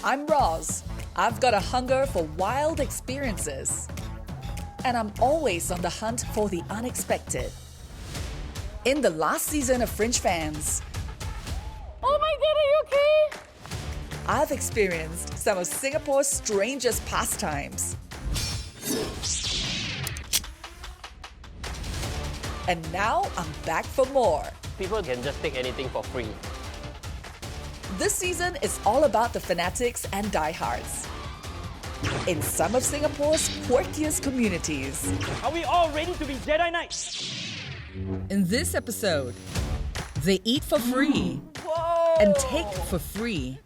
I'm Rozz. I've got a hunger for wild experiences. And I'm always on the hunt for the unexpected. In the last season of Fringe Fans, Oh my god, are you okay? I've experienced some of Singapore's strangest pastimes. And now I'm back for more. People can just take anything for free. This season is all about the fanatics and diehards in some of Singapore's quirkiest communities. Are we all ready to be Jedi Knights? In this episode, they eat for free and take for free.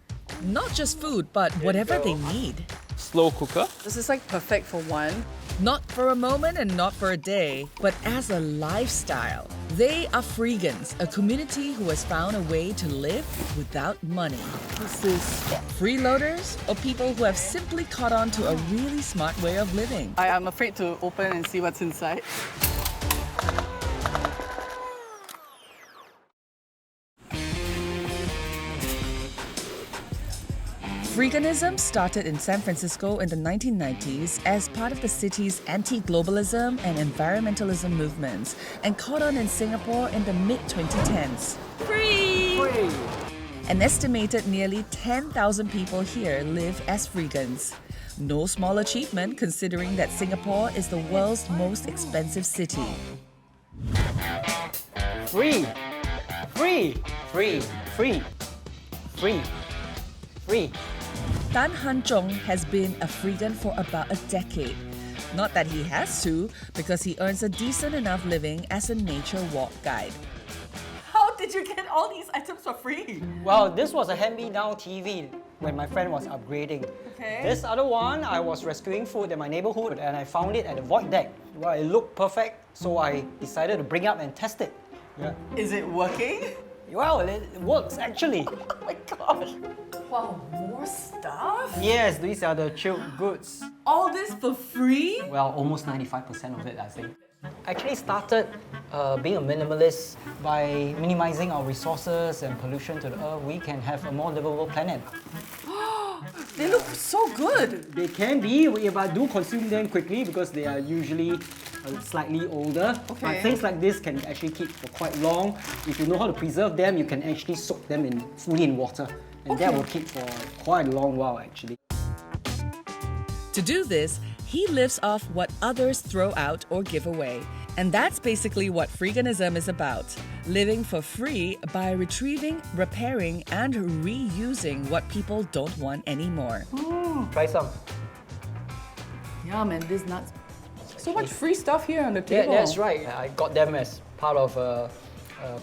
Not just food, but whatever they need. Slow cooker. This is like perfect for one. Not for a moment and not for a day, but as a lifestyle. They are Freegans, a community who has found a way to live without money. This is... Freeloaders or people who have simply caught on to a really smart way of living. I am afraid to open and see what's inside. Freeganism started in San Francisco in the 1990s as part of the city's anti-globalism and environmentalism movements and caught on in Singapore in the mid-2010s. Free! An estimated nearly 10,000 people here live as Freegans. No small achievement considering that Singapore is the world's most expensive city. Free! Free! Free! Free! Free! Free! Tan Han Chong has been a Freegan for about a decade. Not that he has to, because he earns a decent enough living as a nature walk guide. How did you get all these items for free? Well, this was a hand-me-down TV when my friend was upgrading. Okay. This other one, I was rescuing food in my neighborhood and I found it at the void deck. Well, it looked perfect, so I decided to bring it up and test it. Yeah. Is it working? Well, it works actually. Oh my gosh. Wow, more stuff? Yes, these are the chilled goods. All this for free? Well, almost 95% of it, I think. I actually started being a minimalist by minimizing our resources and pollution to the earth. We can have a more livable planet. They look so good. They can be, but do consume them quickly because they are usually slightly older. Okay. But things like this can actually keep for quite long. If you know how to preserve them, you can actually soak them fully in water. And that will keep for quite a long while actually. To do this, he lives off what others throw out or give away. And that's basically what Freeganism is about. Living for free by retrieving, repairing, and reusing what people don't want anymore. Try some. Yeah, man, this nuts. So much free stuff here on the Yeah, table. that's right. I got them as part of a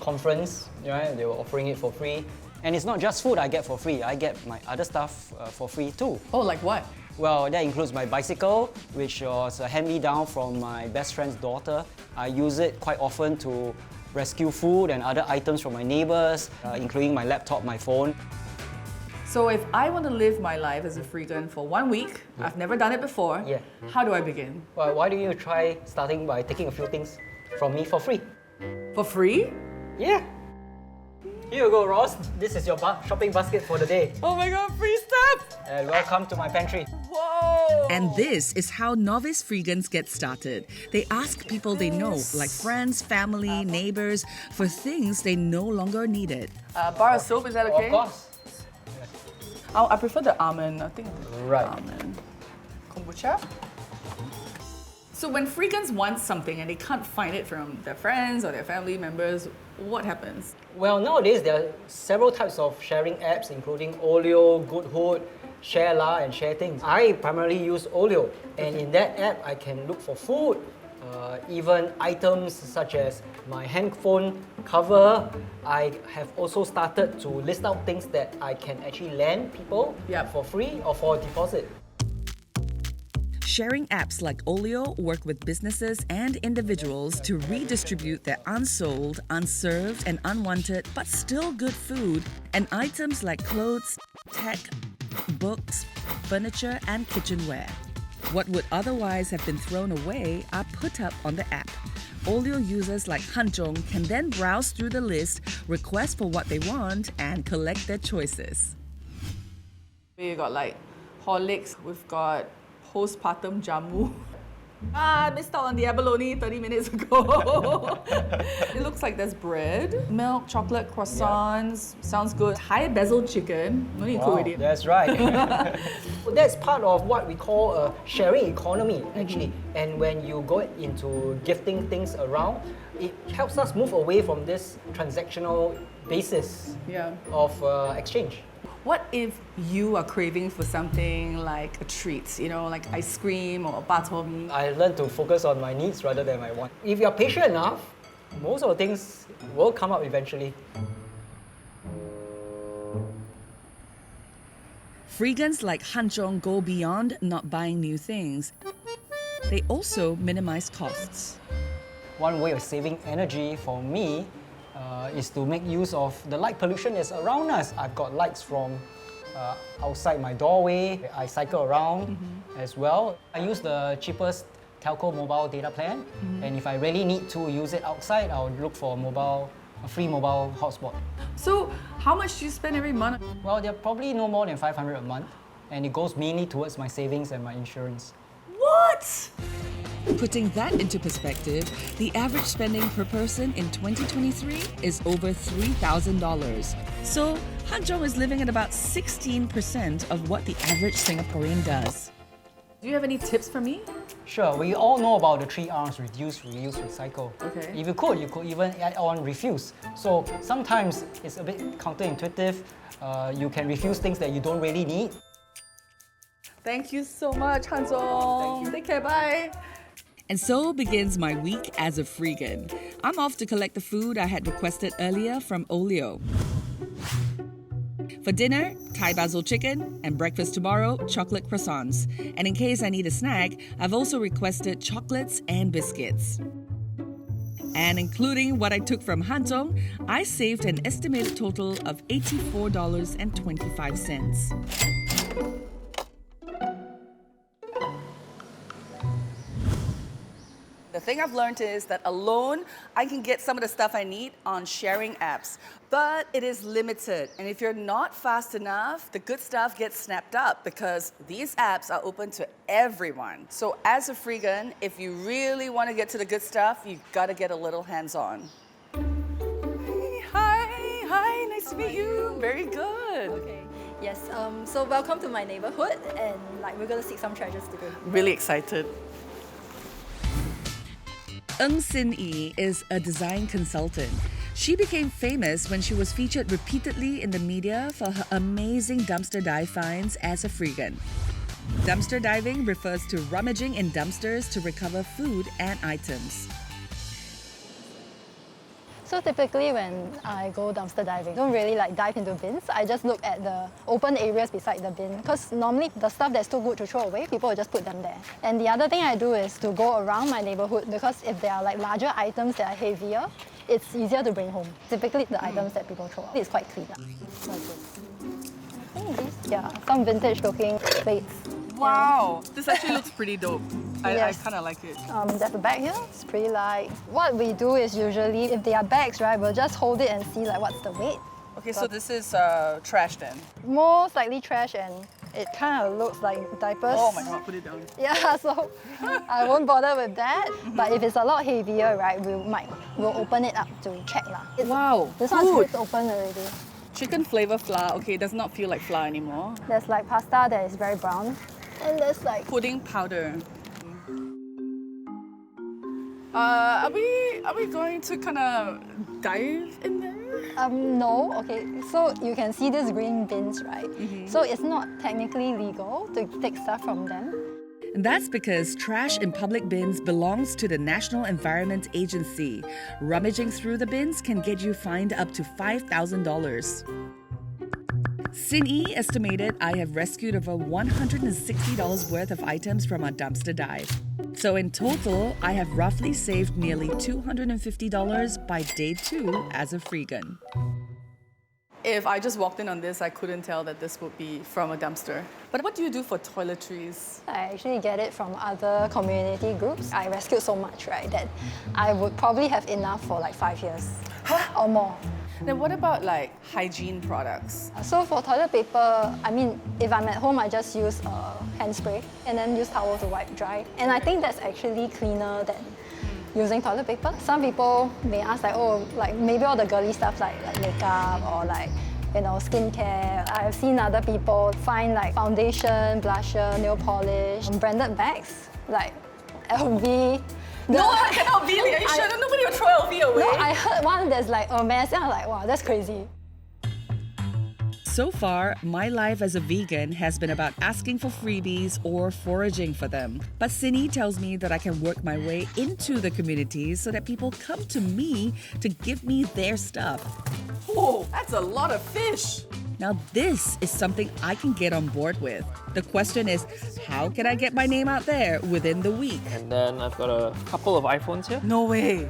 conference. Right? They were offering it for free. And it's not just food I get for free. I get my other stuff for free too. Oh, like what? Well, that includes my bicycle, which was a hand-me-down from my best friend's daughter. I use it quite often to rescue food and other items from my neighbors, including my laptop, my phone. So if I want to live my life as a Freegan for 1 week, I've never done it before, Yeah. how do I begin? Well, why don't you try starting by taking a few things from me for free? For free? Yeah. Here you go, Ross. This is your shopping basket for the day. Oh my god, free stuff! And welcome to my pantry. Whoa! And this is how novice Freegans get started. They ask people they know, like friends, family, neighbors, for things they no longer needed. Bar of soap, is that okay? Of course. Oh, I prefer the almond. I think Right. almond. Kombucha? So when Freegans want something and they can't find it from their friends or their family members, what happens? Well, nowadays there are several types of sharing apps, including Olio, Goodhood, ShareLa, and ShareThings. I primarily use Olio, and in that app I can look for food, even items such as my handphone cover. I have also started to list out things that I can actually lend people for free or for a deposit. Sharing apps like Olio work with businesses and individuals to redistribute their unsold, unserved, and unwanted but still good food and items like clothes, tech, books, furniture, and kitchenware. What would otherwise have been thrown away are put up on the app. Olio users like Hanzhong can then browse through the list, request for what they want, and collect their choices. We got like Horlicks, we've got postpartum jamu. I missed out on the abalone 30 minutes ago. It looks like there's bread, milk, chocolate, croissants. Sounds good. Thai basil chicken. No need to cook with it. That's right. That's part of what we call a sharing economy, actually. And when you go into gifting things around, it helps us move away from this transactional basis of exchange. What if you are craving for something like a treat, you know, like ice cream or bak chor mee? I learned to focus on my needs rather than my wants. If you're patient enough, most of the things will come up eventually. Freegans like Han Zhong go beyond not buying new things. They also minimize costs. One way of saving energy for me is to make use of the light pollution that's around us. I've got lights from outside my doorway. I cycle around as well. I use the cheapest telco mobile data plan, and if I really need to use it outside, I'll look for a free mobile hotspot. So, how much do you spend every month? Well, they're probably no more than 500 a month, and it goes mainly towards my savings and my insurance. What? Putting that into perspective, the average spending per person in 2023 is over $3,000. So, Han Zhong is living at about 16% of what the average Singaporean does. Do you have any tips for me? Sure, we all know about the 3 R's: reduce, reuse, recycle. Okay. If you could even add on refuse. So sometimes it's a bit counterintuitive. You can refuse things that you don't really need. Thank you so much, Han Zhong. Take care, bye. And so begins my week as a Freegan. I'm off to collect the food I had requested earlier from Olio. For dinner, Thai basil chicken, and breakfast tomorrow, chocolate croissants. And in case I need a snack, I've also requested chocolates and biscuits. And including what I took from Han Zhong, I saved an estimated total of $84.25. The thing I've learned is that alone, I can get some of the stuff I need on sharing apps. But it is limited. And if you're not fast enough, the good stuff gets snapped up because these apps are open to everyone. So as a Freegan, if you really want to get to the good stuff, you've got to get a little hands-on. Hi, nice to meet you. Very good. Okay. Yes, so welcome to my neighborhood, and we're gonna seek some treasures today. Really excited. Ng Sin Yi is a design consultant. She became famous when she was featured repeatedly in the media for her amazing dumpster dive finds as a Freegan. Dumpster diving refers to rummaging in dumpsters to recover food and items. So typically when I go dumpster diving, I don't really dive into bins. I just look at the open areas beside the bin because normally the stuff that's too good to throw away, people will just put them there. And the other thing I do is to go around my neighborhood because if there are larger items that are heavier, it's easier to bring home. Typically the items that people throw out, it's quite clean. Like this. I think some vintage looking plates. Wow, this actually looks pretty dope. Yes. I kind of like it. There's a bag here, it's pretty light. What we do is usually, if they are bags, right, we'll just hold it and see what's the weight. Okay, so this is trash then? Most likely trash, and it kind of looks like diapers. Oh my god, put it down. Yeah, so I won't bother with that. But if it's a lot heavier, right, we'll open it up to check. Wow, this one's ripped open already. Chicken flavor flour. Okay, it does not feel like flour anymore. There's pasta that is very brown. And there's pudding powder. Are we going to kind of dive in there? No. Okay, so you can see these green bins, right? So it's not technically legal to take stuff from them. And that's because trash in public bins belongs to the National Environment Agency. Rummaging through the bins can get you fined up to $5,000. Sin Yi estimated I have rescued over $160 worth of items from our dumpster dive. So in total, I have roughly saved nearly $250 by day 2 as a Freegan. If I just walked in on this, I couldn't tell that this would be from a dumpster. But what do you do for toiletries? I actually get it from other community groups. I rescued so much, right, that I would probably have enough for 5 years or more. Then what about like hygiene products? So for toilet paper, I mean, if I'm at home, I just use hand spray and then use towel to wipe dry. And I think that's actually cleaner than using toilet paper. Some people may ask like, oh, like maybe all the girly stuff like makeup or like, you know, skincare. I've seen other people find like foundation, blusher, nail polish, branded bags like LV. No, I cannot be. Are you sure? Nobody will throw LV away. No, I heard one that's like a mess and I'm like, wow, that's crazy. So far, my life as a vegan has been about asking for freebies or foraging for them. But Cindy tells me that I can work my way into the communities so that people come to me to give me their stuff. Oh, that's a lot of fish. Now, this is something I can get on board with. The question is, how can I get my name out there within the week? And then I've got a couple of iPhones here. No way.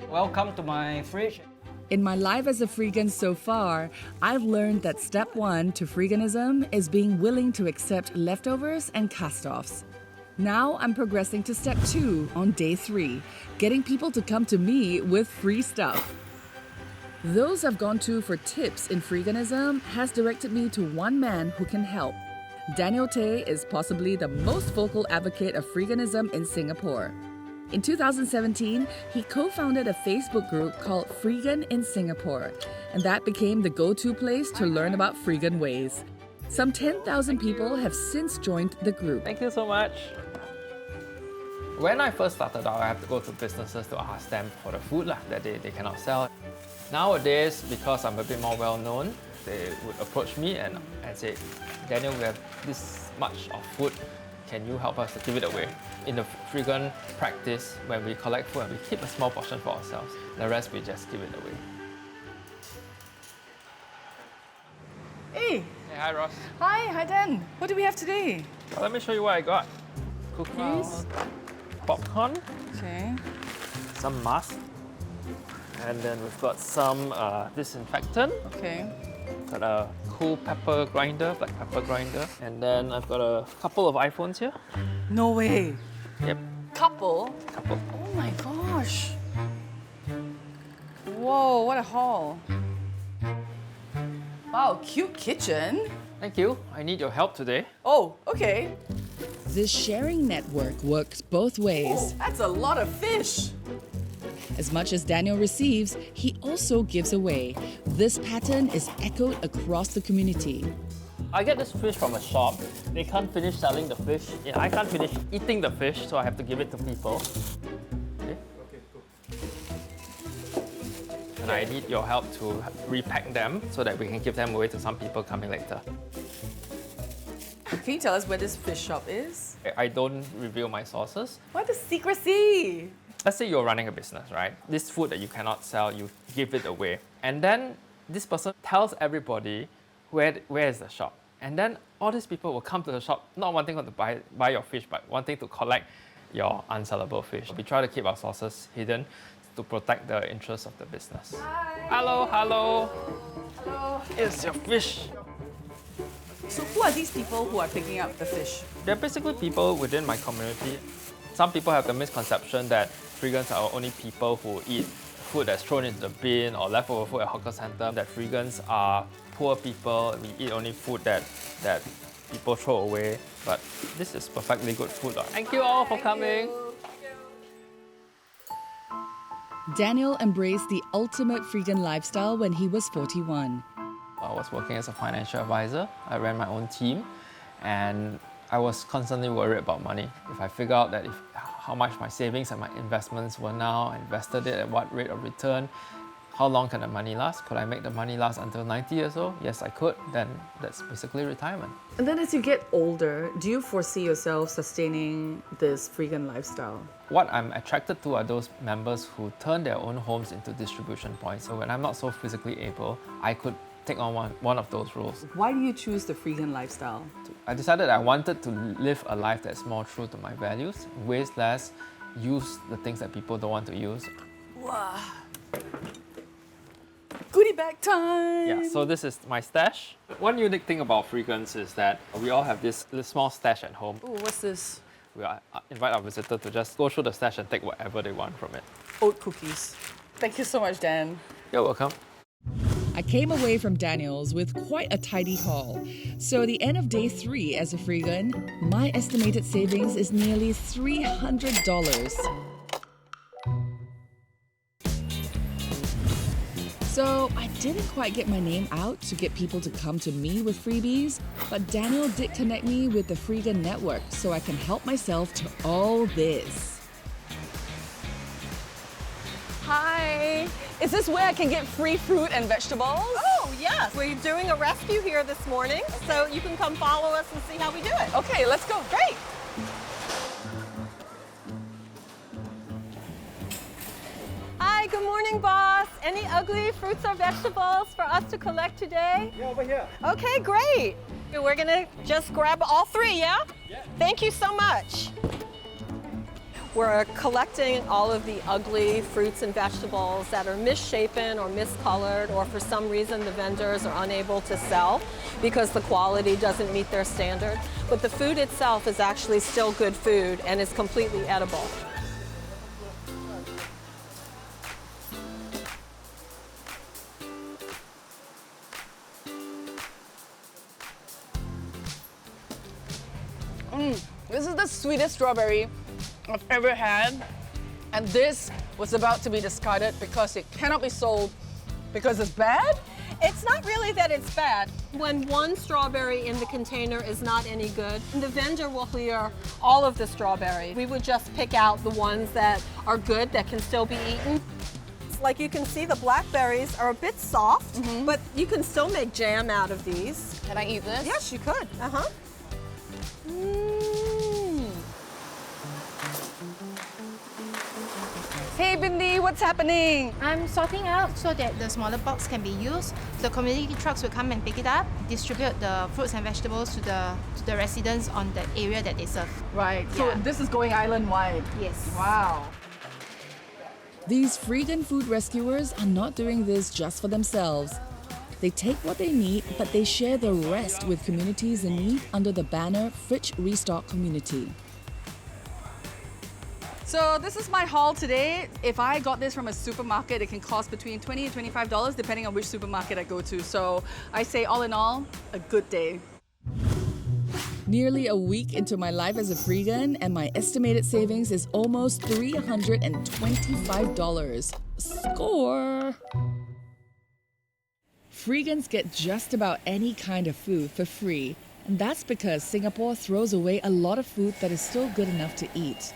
Welcome to my fridge. In my life as a Freegan so far, I've learned that step 1 to Freeganism is being willing to accept leftovers and cast-offs. Now I'm progressing to step 2 on day 3, getting people to come to me with free stuff. Those I've gone to for tips in Freeganism has directed me to one man who can help. Daniel Tay is possibly the most vocal advocate of Freeganism in Singapore. In 2017, he co-founded a Facebook group called Freegan in Singapore, and that became the go-to place to learn about Freegan ways. Some 10,000 people have since joined the group. Thank you so much. When I first started out, I have to go to businesses to ask them for the food that they cannot sell. Nowadays, because I'm a bit more well-known, they would approach me and say, Daniel, we have this much of food. Can you help us to give it away? In the Freegan practice, when we collect food, we keep a small portion for ourselves. The rest, we just give it away. Hey. Hey, hi, Ross. Hi Dan. What do we have today? Let me show you what I got. Cookies, popcorn, Okay. some mask, and then we've got some disinfectant. Okay. Got a cool pepper grinder, black pepper grinder. And then I've got a couple of iPhones here. No way. Yep, Couple. couple. Oh my gosh. Whoa, what a haul. Wow, cute kitchen. Thank you. I need your help today. Oh, okay. This sharing network works both ways. That's a lot of fish. As much as Daniel receives, he also gives away. This pattern is echoed across the community. I get this fish from a shop. They can't finish selling the fish. Yeah, I can't finish eating the fish, so I have to give it to people. Okay? And I need your help to repack them so that we can give them away to some people coming later. Can you tell us where this fish shop is? I don't reveal my sources. Why the secrecy? Let's say you're running a business, right? This food that you cannot sell, you give it away. And then this person tells everybody where is the shop. And then all these people will come to the shop, not wanting to buy your fish, but wanting to collect your unsellable fish. We try to keep our sources hidden to protect the interests of the business. Hi. Hello, hello. Hello. Here's your fish. So who are these people who are picking up the fish? They're basically people within my community. Some people have the misconception that Freegans are only people who eat food that's thrown into the bin or leftover food at hawker center, that Freegans are poor people, we eat only food that people throw away. But this is perfectly good food. Thank you all for coming. Daniel embraced the ultimate Freegan lifestyle when he was 41. I was working as a financial advisor. I ran my own team and I was constantly worried about money. If I figure out that how much my savings and my investments were now, I invested it at what rate of return, how long can the money last? Could I make the money last until 90 years old? Yes, I could. Then that's basically retirement. And then as you get older, do you foresee yourself sustaining this Freegan lifestyle? What I'm attracted to are those members who turn their own homes into distribution points. So when I'm not so physically able, I could take on one of those roles. Why do you choose the Freegan lifestyle? I decided I wanted to live a life that's more true to my values, waste less, use the things that people don't want to use. Wow. Goodie bag time! Yeah, so this is my stash. One unique thing about Freegans is that we all have this small stash at home. Ooh, what's this? we invite our visitor to just go through the stash and take whatever they want from it. Oat cookies. Thank you so much, Dan. You're welcome. I came away from Daniel's with quite a tidy haul. So at the end of day 3 as a Freegan, my estimated savings is nearly $300. So I didn't quite get my name out to get people to come to me with freebies, but Daniel did connect me with the Freegan network so I can help myself to all this. Hi. Is this where I can get free fruit and vegetables? Oh, yes. We're doing a rescue here this morning, so you can come follow us and see how we do it. Okay, let's go. Great. Hi, good morning, boss. Any ugly fruits or vegetables for us to collect today? Yeah, over here. Okay, great. We're gonna just grab all 3, yeah? Yeah. Thank you so much. We're collecting all of the ugly fruits and vegetables that are misshapen or miscolored, or for some reason the vendors are unable to sell because the quality doesn't meet their standard. But the food itself is actually still good food and is completely edible. This is the sweetest strawberry I've ever had. And this was about to be discarded because it cannot be sold because it's bad? It's not really that it's bad. When one strawberry in the container is not any good, the vendor will clear all of the strawberry. We would just pick out the ones that are good, that can still be eaten. Like you can see, the blackberries are a bit soft, but you can still make jam out of these. Can I eat this? Yes, you could. Uh-huh. Hey, Bindi, what's happening? I'm sorting out so that the smaller box can be used. The community trucks will come and pick it up, distribute the fruits and vegetables to the residents on the area that they serve. Right, so Yeah. this is going island-wide. Yes. Wow. These Freegan food rescuers are not doing this just for themselves. They take what they need, but they share the rest with communities in need under the banner Fridge Restock Community. So this is my haul today. If I got this from a supermarket, it can cost between $20 and $25 depending on which supermarket I go to. So I say all in all, a good day. Nearly a week into my life as a Freegan, and my estimated savings is almost $325. Score! Freegans get just about any kind of food for free, and that's because Singapore throws away a lot of food that is still good enough to eat.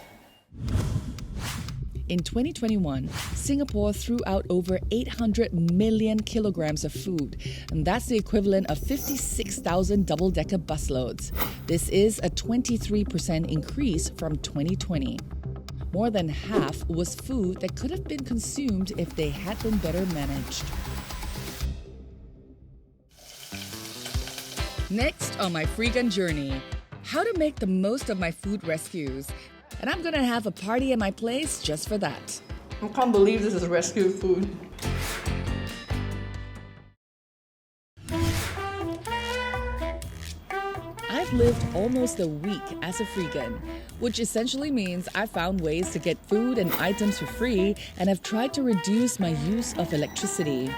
In 2021, Singapore threw out over 800 million kilograms of food, and that's the equivalent of 56,000 double-decker busloads. This is a 23% increase from 2020. More than half was food that could have been consumed if they had been better managed. Next on my Freegan journey, how to make the most of my food rescues. And I'm gonna have a party at my place just for that. I can't believe this is rescue food. I've lived almost a week as a Freegan, which essentially means I've found ways to get food and items for free, and I've tried to reduce my use of electricity.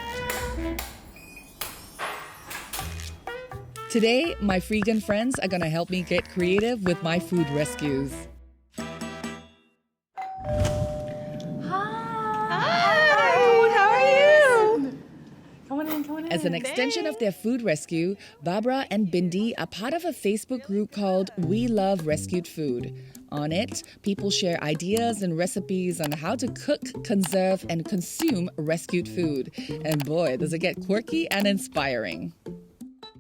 Today, my Freegan friends are gonna help me get creative with my food rescues. As an extension of their food rescue, Barbara and Bindi are part of a Facebook group called We Love Rescued Food. On it, people share ideas and recipes on how to cook, conserve, and consume rescued food. And boy, does it get quirky and inspiring.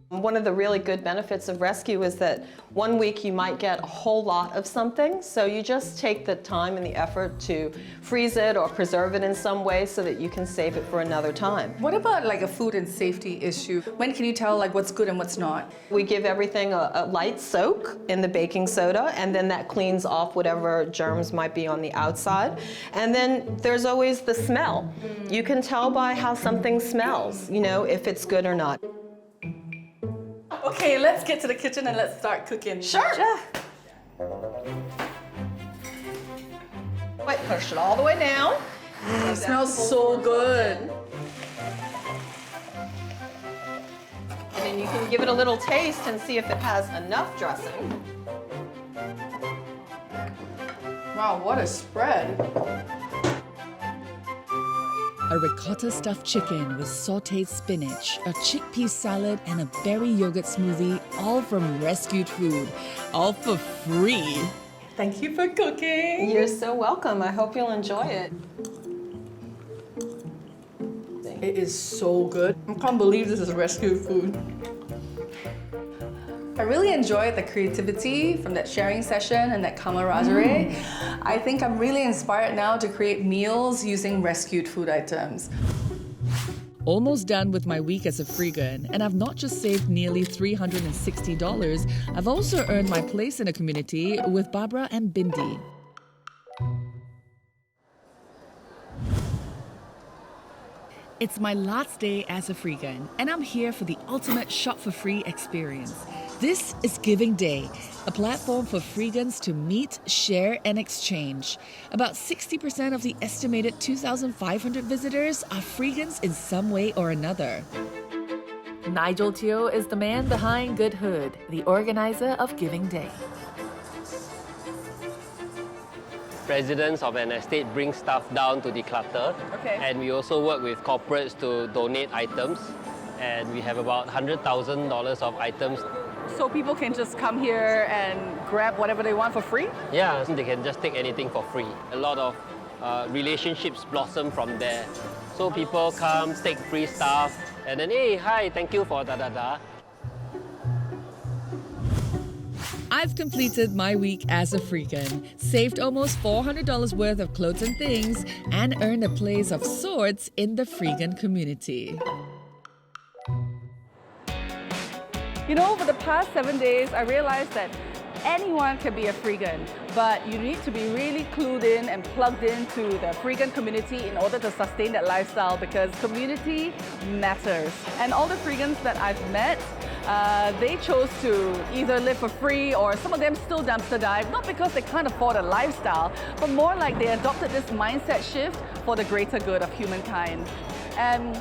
One of the really good benefits of rescue is that one week you might get a whole lot of something, so you just take the time and the effort to freeze it or preserve it in some way so that you can save it for another time. What about like a food and safety issue? When can you tell like what's good and what's not? We give everything a light soak in the baking soda, and then that cleans off whatever germs might be on the outside. And then there's always the smell. You can tell by how something smells, you know, if it's good or not. Okay, let's get to the kitchen and let's start cooking. Sure. push it all the way down. It smells so good. And then you can give it a little taste and see if it has enough dressing. Wow, what a spread. A ricotta stuffed chicken with sautéed spinach, a chickpea salad, and a berry yogurt smoothie, all from rescued food, all for free. Thank you for cooking. You're so welcome. I hope you'll enjoy it. It is so good. I can't believe this is rescued food. I really enjoyed the creativity from that sharing session and that camaraderie. I think I'm really inspired now to create meals using rescued food items. Almost done with my week as a Freegan, and I've not just saved nearly $360, I've also earned my place in the community with Barbara and Bindi. It's my last day as a Freegan, and I'm here for the ultimate shop-for-free experience. This is Giving Day, a platform for Freegans to meet, share, and exchange. About 60% of the estimated 2,500 visitors are Freegans in some way or another. Nigel Teo is the man behind Good Hood, the organizer of Giving Day. Residents of an estate bring stuff down to declutter. Okay. And we also work with corporates to donate items. And we have about $100,000 of items. So people can just come here and grab whatever they want for free? Yeah, so they can just take anything for free. A lot of relationships blossom from there. So people come, take free stuff, and then, hey, hi, thank you for da-da-da. I've completed my week as a Freegan, saved almost $400 worth of clothes and things, and earned a place of sorts in the Freegan community. You know, over the past 7 days, I realized that anyone can be a Freegan, but you need to be really clued in and plugged into the Freegan community in order to sustain that lifestyle, because community matters. And all the Freegans that I've met, they chose to either live for free, or some of them still dumpster dive, not because they can't afford a lifestyle, but more like they adopted this mindset shift for the greater good of humankind. And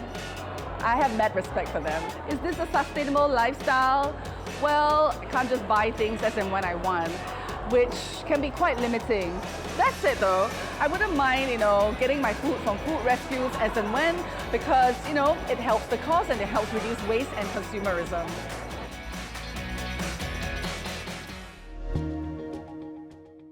I have mad respect for them. Is this a sustainable lifestyle? Well, I can't just buy things as and when I want, which can be quite limiting. That said though, I wouldn't mind, getting my food from food rescues as and when, because, it helps the cause and it helps reduce waste and consumerism.